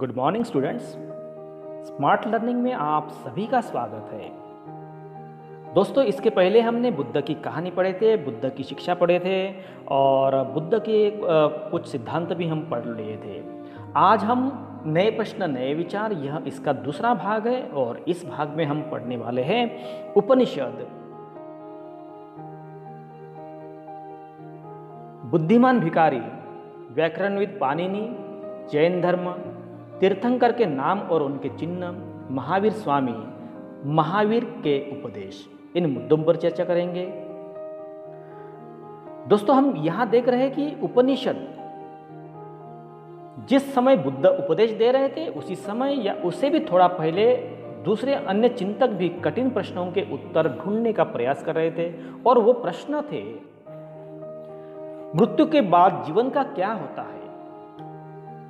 Good morning students. Smart learning में आप सभी का स्वागत है। दोस्तों, इसके पहले हमने बुद्ध की कहानी पढ़े थे, बुद्ध की शिक्षा पढ़े थे और बुद्ध के कुछ सिद्धांत भी हम पढ़ लिए थे। आज हम नए प्रश्न नए विचार, यह इसका दूसरा भाग है और इस भाग में हम पढ़ने वाले हैं उपनिषद। बुद्धिमान भिखारी, व्याकरणविद पाणिनि, जैन धर्म, तीर्थंकर के नाम और उनके चिन्ह, महावीर स्वामी, महावीर के उपदेश, इन मुद्दों पर चर्चा करेंगे। दोस्तों, हम यहां देख रहे हैं कि उपनिषद जिस समय बुद्ध उपदेश दे रहे थे उसी समय या उससे भी थोड़ा पहले दूसरे अन्य चिंतक भी कठिन प्रश्नों के उत्तर ढूंढने का प्रयास कर रहे थे। और वो प्रश्न थे, मृत्यु के बाद जीवन का क्या होता है,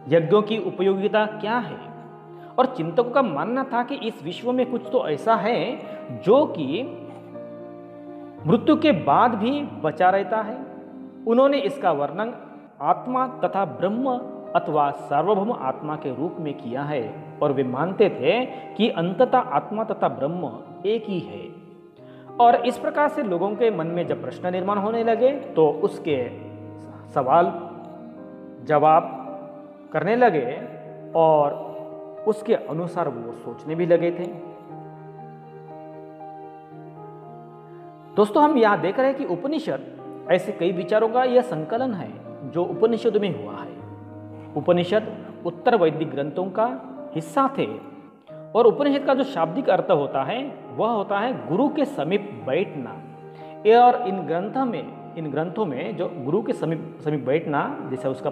यज्ञों की उपयोगिता क्या है। और चिंतकों का मानना था कि इस विश्व में कुछ तो ऐसा है जो कि मृत्यु के बाद भी बचा रहता है। उन्होंने इसका वर्णन आत्मा तथा ब्रह्म अथवा सार्वभौम आत्मा के रूप में किया है और वे मानते थे कि अंततः आत्मा तथा ब्रह्म एक ही है। और इस प्रकार से लोगों के मन में जब प्रश्न निर्माण होने लगे तो उसके सवाल जवाब करने लगे और उसके अनुसार वो सोचने भी लगे थे। दोस्तों, हम यहां देख रहे हैं कि उपनिषद ऐसे कई विचारों का यह संकलन है जो उपनिषद में हुआ है। उपनिषद उत्तर वैदिक ग्रंथों का हिस्सा थे और उपनिषद का जो शाब्दिक अर्थ होता है वह होता है गुरु के समीप बैठना। और इन ग्रंथों में जो गुरु के समीप बैठना, जैसे उसका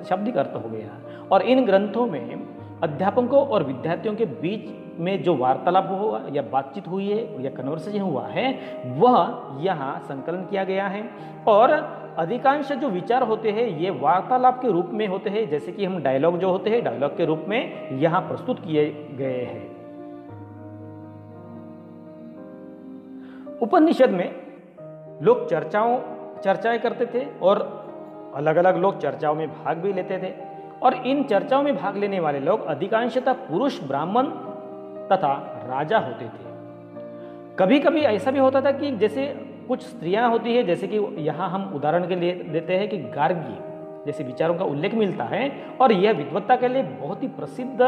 शाब्दिक अर्थ हो गया। और इन ग्रंथों में अध्यापकों और विद्यार्थियों के बीच में जो वार्तालाप हुआ या बातचीत हुई है या कन्वर्सेशन हुआ है वह यहाँ संकलन किया गया है। और अधिकांश जो विचार होते हैं ये वार्तालाप के रूप में होते हैं, जैसे कि हम डायलॉग जो होते हैं डायलॉग के रूप में यहाँ प्रस्तुत किए गए हैं। उपनिषद में लोग चर्चाएं करते थे और अलग अलग लोग चर्चाओं में भाग भी लेते थे। और इन चर्चाओं में भाग लेने वाले लोग अधिकांशतः पुरुष, ब्राह्मण तथा राजा होते थे। कभी कभी ऐसा भी होता था कि जैसे कुछ स्त्रियां होती है, जैसे कि यहाँ हम उदाहरण के लिए देते हैं कि गार्गी जैसे विचारों का उल्लेख मिलता है और यह विद्वत्ता के लिए बहुत ही प्रसिद्ध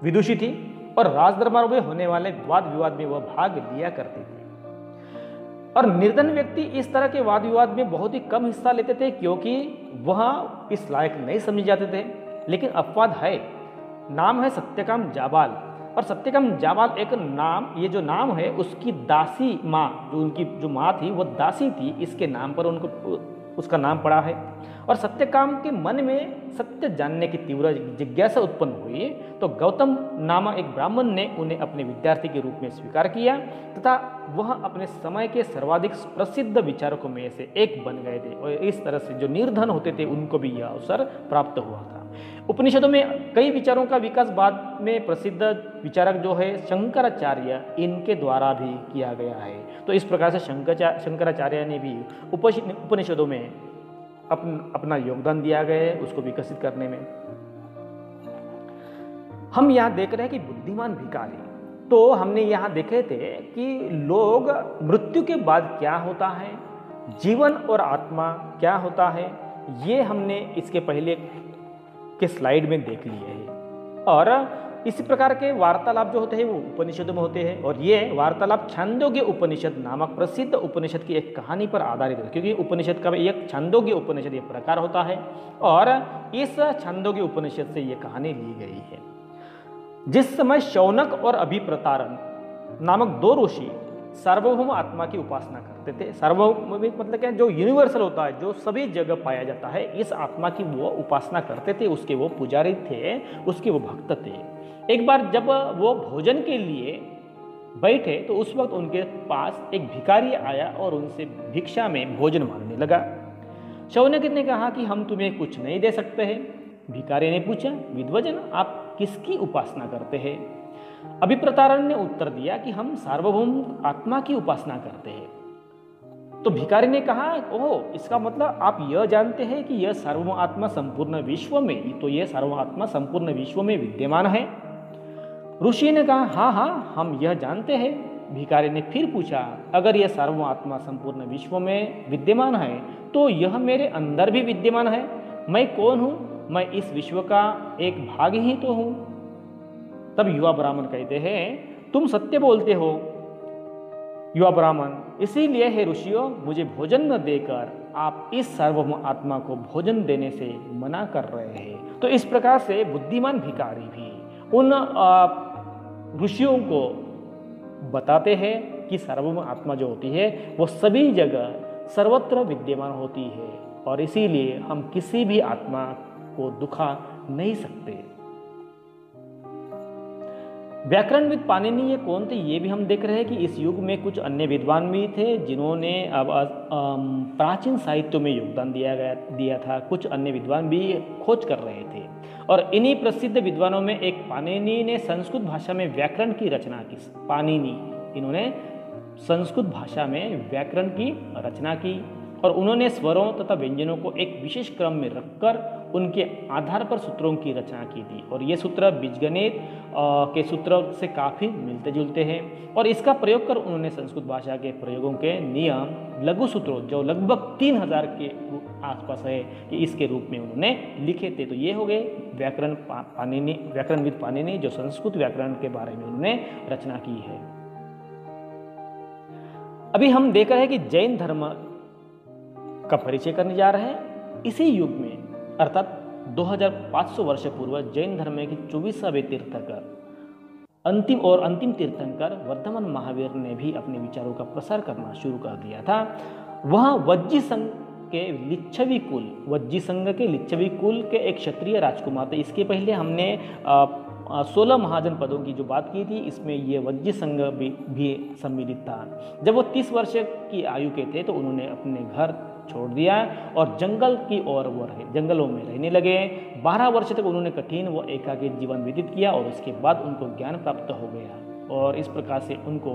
विदुषी थी और राजदरबार में होने वाले वाद विवाद में वह भाग लिया करती थी। और निर्धन व्यक्ति इस तरह के वाद विवाद में बहुत ही कम हिस्सा लेते थे क्योंकि वह इस लायक नहीं समझे जाते थे। लेकिन अपवाद है, नाम है सत्यकाम जाबाल। और सत्यकाम जाबाल एक नाम, ये जो नाम है उसकी दासी माँ, जो उनकी जो माँ थी वो दासी थी, इसके नाम पर उनको उसका नाम पड़ा है। और सत्यकाम के मन में सत्य जानने की तीव्र जिज्ञासा उत्पन्न हुई तो गौतम नामक एक ब्राह्मण ने उन्हें अपने विद्यार्थी के रूप में स्वीकार किया तथा वह अपने समय के सर्वाधिक प्रसिद्ध विचारकों में से एक बन गए थे। और इस तरह से जो निर्धन होते थे उनको भी यह अवसर प्राप्त हुआ था। उपनिषदों में कई विचारों का विकास बाद में प्रसिद्ध विचारक जो है शंकराचार्य, इनके द्वारा भी किया गया है। तो इस प्रकार से शंकराचार्य ने भी उपनिषदों में अपना योगदान दिया गया है उसको विकसित करने में। हम यहाँ देख रहे हैं कि बुद्धिमान भिखारी, तो हमने यहाँ देखे थे कि लोग मृत्यु के बाद क्या होता है, जीवन और आत्मा क्या होता है, ये हमने इसके पहले के स्लाइड में देख लिए हैं। और इसी प्रकार के वार्तालाप जो होते हैं वो उपनिषद में होते हैं। और ये वार्तालाप छांदोग्य उपनिषद नामक प्रसिद्ध उपनिषद की एक कहानी पर आधारित है, क्योंकि उपनिषद का एक छांदोग्य उपनिषद एक प्रकार होता है और इस छांदोग्य उपनिषद से ये कहानी ली गई है। जिस समय शौनक और अभिप्रतारण नामक दो ऋषि सार्वभौम आत्मा की उपासना करते थे। सार्वभौम मतलब क्या, जो यूनिवर्सल होता है, जो सभी जगह पाया जाता है, इस आत्मा की वो उपासना करते थे, उसके वो पुजारी थे, उसके वो भक्त थे। एक बार जब वो भोजन के लिए बैठे तो उस वक्त उनके पास एक भिखारी आया और उनसे भिक्षा में भोजन मांगने लगा। शौनक ने कहा कि हम तुम्हें कुछ नहीं दे सकते हैं। भिखारी ने पूछा, विद्वजन आप किसकी उपासना करते हैं? अभिप्रतारण ने उत्तर दिया कि हम सार्वभौम आत्मा की उपासना करते हैं। तो भिखारी ने कहा, ओह, इसका मतलब आप यह जानते हैं कि यह सर्वम आत्मा संपूर्ण विश्व में, तो यह सर्वम आत्मा संपूर्ण विश्व में विद्यमान है। ऋषि ने कहा, हाँ हाँ, हम यह जानते हैं। भिखारी ने फिर पूछा, अगर यह सर्वम आत्मा संपूर्ण विश्व में विद्यमान है तो यह मेरे अंदर भी विद्यमान है। मैं कौन हूँ? मैं इस विश्व का एक भाग ही तो हूँ। तब युवा ब्राह्मण कहते हैं, तुम सत्य बोलते हो युवा ब्राह्मण, इसीलिए हे ऋषियों, मुझे भोजन न देकर आप इस सार्वभौम आत्मा को भोजन देने से मना कर रहे हैं। तो इस प्रकार से बुद्धिमान भिखारी भी उन ऋषियों को बताते हैं कि सार्वभौम आत्मा जो होती है वो सभी जगह सर्वत्र विद्यमान होती है और इसीलिए हम किसी भी आत्मा को दुखा नहीं सकते। व्याकरणविद पाणिनि ये कौन थे, ये भी हम देख रहे हैं कि इस युग में कुछ अन्य विद्वान भी थे जिन्होंने प्राचीन साहित्यों में योगदान दिया था। कुछ अन्य विद्वान भी खोज कर रहे थे और इन्हीं प्रसिद्ध विद्वानों में एक पाणिनि ने संस्कृत भाषा में व्याकरण की रचना की। पाणिनि, इन्होंने संस्कृत भाषा में व्याकरण की रचना की और उन्होंने स्वरों तथा व्यंजनों को एक विशेष क्रम में रखकर उनके आधार पर सूत्रों की रचना की थी और ये सूत्र बीजगणित के सूत्रों से काफ़ी मिलते जुलते हैं और इसका प्रयोग कर उन्होंने संस्कृत भाषा के प्रयोगों के नियम लघु सूत्रों जो लगभग 3000 के आसपास है कि इसके रूप में उन्होंने लिखे थे। तो ये हो गए व्याकरणविद पाणिनि जो संस्कृत व्याकरण के बारे में उन्होंने रचना की है। अभी हम देख रहे हैं कि जैन धर्म का परिचय करने जा रहे हैं। इसी युग में अर्थात 2500 वर्ष पूर्व जैन धर्म के 24वें तीर्थंकर अंतिम तीर्थंकर वर्धमान महावीर ने भी अपने विचारों का प्रसार करना शुरू कर दिया था। वह वज्जी संघ के लिच्छवी कुल के एक क्षत्रिय राजकुमार थे। इसके पहले हमने 16 महाजन पदों की जो बात की थी, इसमें ये वज्जी संघ भी सम्मिलित था। जब वो 30 वर्ष की आयु के थे तो उन्होंने अपने घर छोड़ दिया और जंगलों में रहने लगे। 12 वर्ष तक उन्होंने कठिन व एकाकी जीवन व्यतीत किया और उसके बाद उनको ज्ञान प्राप्त हो गया और इस प्रकार से उनको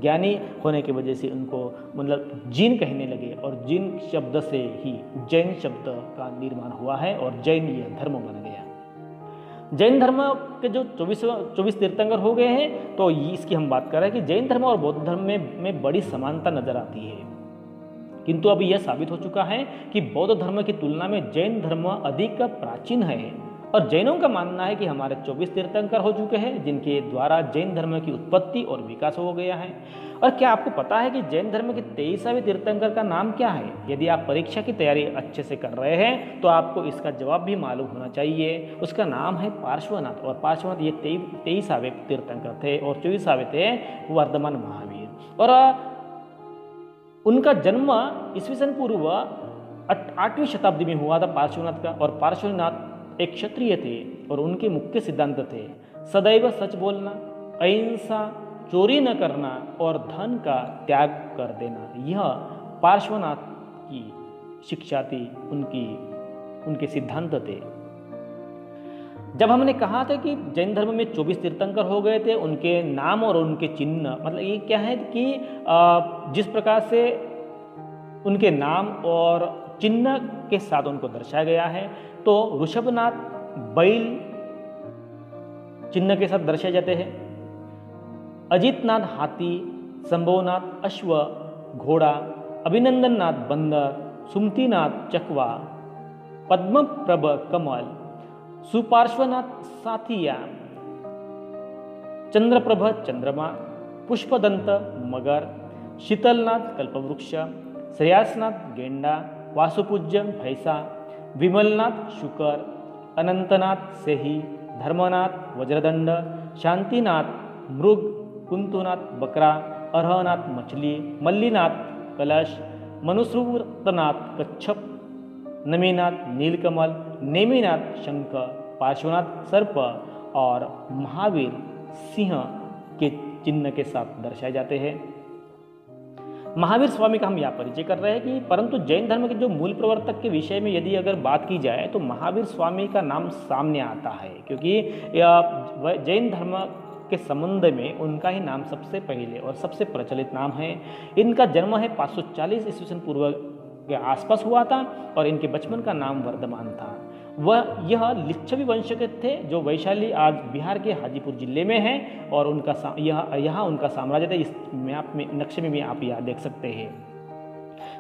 ज्ञानी होने की वजह से उनको मतलब जीन कहने लगे और जीन शब्द से ही जैन शब्द का निर्माण हुआ है और जैन यह धर्म बन गया। जैन धर्म के जो 24 तीर्थंकर हो गए हैं तो इसकी हम बात कर रहे हैं कि जैन धर्म और बौद्ध धर्म में बड़ी समानता नजर आती है, किंतु अब यह साबित हो चुका है कि बौद्ध धर्म की तुलना में जैन धर्म अधिक प्राचीन है और जैनों का मानना है कि हमारे 24 तीर्थंकर हो चुके हैं जिनके द्वारा जैन धर्म की उत्पत्ति और विकास हो गया है। और क्या आपको पता है कि जैन धर्म के 23वें तीर्थंकर का नाम क्या है? यदि आप परीक्षा की तैयारी अच्छे से कर रहे हैं तो आपको इसका जवाब भी मालूम होना चाहिए। उसका नाम है पार्श्वनाथ और पार्श्वनाथ ये 23वें तीर्थंकर थे और 24वें थे वर्धमान महावीर। और उनका जन्म ईस्वीसन पूर्व 8वीं शताब्दी में हुआ था पार्श्वनाथ का। और पार्श्वनाथ एक क्षत्रिय थे और उनके मुख्य सिद्धांत थे सदैव सच बोलना, अहिंसा, चोरी न करना और धन का त्याग कर देना। यह पार्श्वनाथ की शिक्षा थी, उनके सिद्धांत थे। जब हमने कहा था कि जैन धर्म में 24 तीर्थंकर हो गए थे, उनके नाम और उनके चिन्ह मतलब ये क्या है कि जिस प्रकार से उनके नाम और चिन्ह के साथ उनको दर्शाया गया है तो ऋषभनाथ बैल चिन्ह के साथ दर्शाए जाते हैं, अजितनाथ हाथी, संभवनाथ अश्व घोड़ा, अभिनंदननाथ बंदर, सुमतिनाथ चकवा, पद्मप्रभ कमल, सुपार्श्वनाथ साथिया, चंद्रप्रभ चंद्रमा, पुष्पदंत मगर, शीतलनाथ कल्पवृक्ष, श्रेयासनाथ गेंडा, वासुपूज्य भैंसा, विमलनाथ शुकर, अनंतनाथ सेही, धर्मनाथ वज्रदंड, शांतिनाथ मृग, कुंतुनाथ बकरा, अरहनाथ मछली, मल्लीनाथ कलश, मनुस्मृतनाथ कच्छप, नमीनाथ नीलकमल, नेमिनाथ शंख, पार्श्वनाथ सर्प और महावीर सिंह के चिन्ह के साथ दर्शाए जाते हैं। महावीर स्वामी का हम यहाँ परिचय कर रहे हैं कि परंतु जैन धर्म के जो मूल प्रवर्तक के विषय में यदि अगर बात की जाए तो महावीर स्वामी का नाम सामने आता है क्योंकि जैन धर्म के संबंध में उनका ही नाम सबसे पहले और सबसे प्रचलित नाम है। इनका जन्म है 540 ईस्वी पूर्व के आसपास हुआ था और इनके बचपन का नाम वर्धमान था। यह लिच्छवी वंश के थे जो वैशाली आज बिहार के हाजीपुर जिले में है और यहाँ उनका साम्राज्य था। इस मैप में, नक्शे में भी आप यह देख सकते हैं।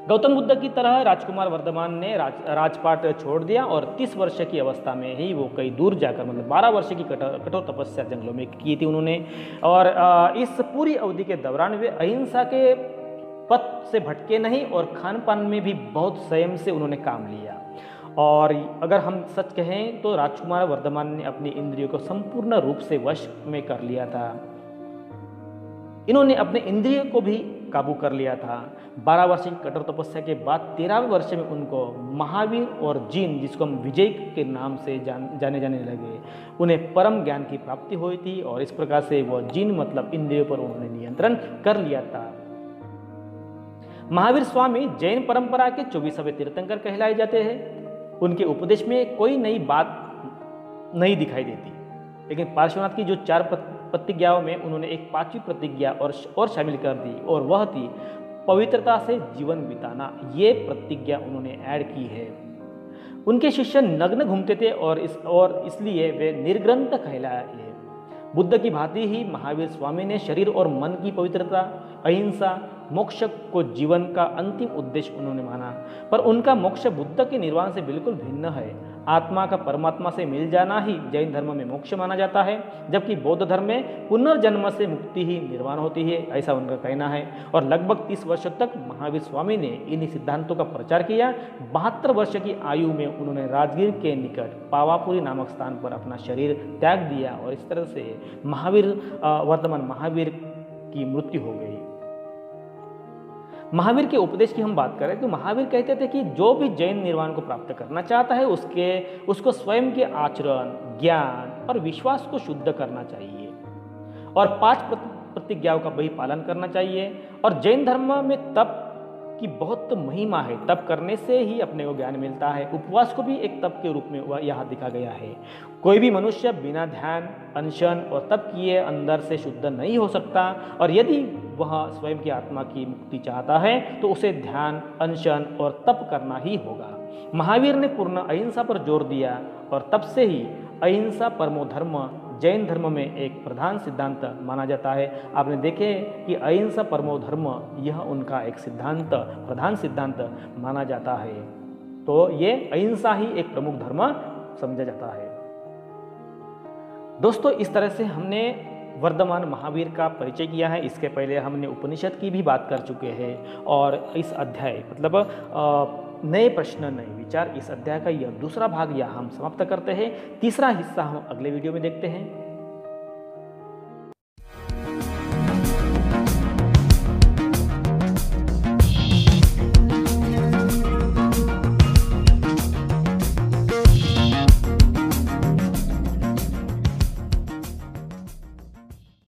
गौतम बुद्ध की तरह राजकुमार वर्धमान ने राजपाट छोड़ दिया और 30 वर्ष की अवस्था में ही वो कई दूर जाकर, मतलब 12 वर्ष की कठोर तपस्या जंगलों में की थी उन्होंने। और इस पूरी अवधि के दौरान वे अहिंसा के पथ से भटके नहीं और खान पान में भी बहुत संयम से उन्होंने काम लिया। और अगर हम सच कहें तो राजकुमार वर्धमान ने अपनी इंद्रियों को संपूर्ण रूप से वश में कर लिया था। इन्होंने अपने इंद्रियों को भी काबू कर लिया था। 12 वर्ष की कठोर तपस्या के बाद 13वें वर्ष में उनको महावीर और जीन, जिसको हम विजय के नाम से जाने जाने लगे, उन्हें परम ज्ञान की प्राप्ति हुई थी और इस प्रकार से वह जीन मतलब इंद्रियों पर उन्होंने नियंत्रण कर लिया था। महावीर स्वामी जैन परंपरा के 24वें तीर्थंकर कहलाए जाते हैं। उनके उपदेश में कोई नई बात नहीं दिखाई देती, लेकिन पार्श्वनाथ की जो 4 प्रतिज्ञाओं में उन्होंने एक 5वीं प्रतिज्ञा और शामिल कर दी और वह थी पवित्रता से जीवन बिताना। ये प्रतिज्ञा उन्होंने ऐड की है। उनके शिष्य नग्न घूमते थे और इसलिए वे निर्ग्रंथ कहलाए। बुद्ध की भांति ही महावीर स्वामी ने शरीर और मन की पवित्रता, अहिंसा, मोक्ष को जीवन का अंतिम उद्देश्य उन्होंने माना। पर उनका मोक्ष बुद्ध के निर्वाण से बिल्कुल भिन्न है। आत्मा का परमात्मा से मिल जाना ही जैन धर्म में मोक्ष माना जाता है, जबकि बौद्ध धर्म में पुनर्जन्म से मुक्ति ही निर्वाण होती है, ऐसा उनका कहना है। और लगभग 30 वर्षों तक महावीर स्वामी ने इन्हीं सिद्धांतों का प्रचार किया। 72 वर्ष की आयु में उन्होंने राजगीर के निकट पावापुरी नामक स्थान पर अपना शरीर त्याग दिया और इस तरह से वर्तमान महावीर की मृत्यु हो गई। महावीर के उपदेश की हम बात करें तो महावीर कहते थे कि जो भी जैन निर्वाण को प्राप्त करना चाहता है उसको स्वयं के आचरण, ज्ञान और विश्वास को शुद्ध करना चाहिए और 5 प्रतिज्ञाओं का वही पालन करना चाहिए। और जैन धर्म में तप की बहुत महिमा है। तप करने से ही अपने को ज्ञान मिलता है। उपवास को भी एक तप के रूप में यहाँ दिखा गया है। कोई भी मनुष्य बिना ध्यान, अनशन और तप किए अंदर से शुद्ध नहीं हो सकता और यदि वह स्वयं की आत्मा की मुक्ति चाहता है तो उसे ध्यान, अनशन और तप करना ही होगा। महावीर ने पूर्ण अहिंसा पर जोर दिया और तब से ही अहिंसा परमो धर्म जैन धर्म में एक प्रधान सिद्धांत माना जाता है। आपने देखे कि अहिंसा परमो धर्म यह उनका एक प्रधान सिद्धांत माना जाता है। तो ये अहिंसा ही एक प्रमुख धर्म समझा जाता है। दोस्तों, इस तरह से हमने वर्धमान महावीर का परिचय किया है। इसके पहले हमने उपनिषद की भी बात कर चुके हैं और इस अध्याय मतलब नए प्रश्न नए विचार, इस अध्याय का यह दूसरा भाग यहाँ हम समाप्त करते हैं। तीसरा हिस्सा हम अगले वीडियो में देखते हैं।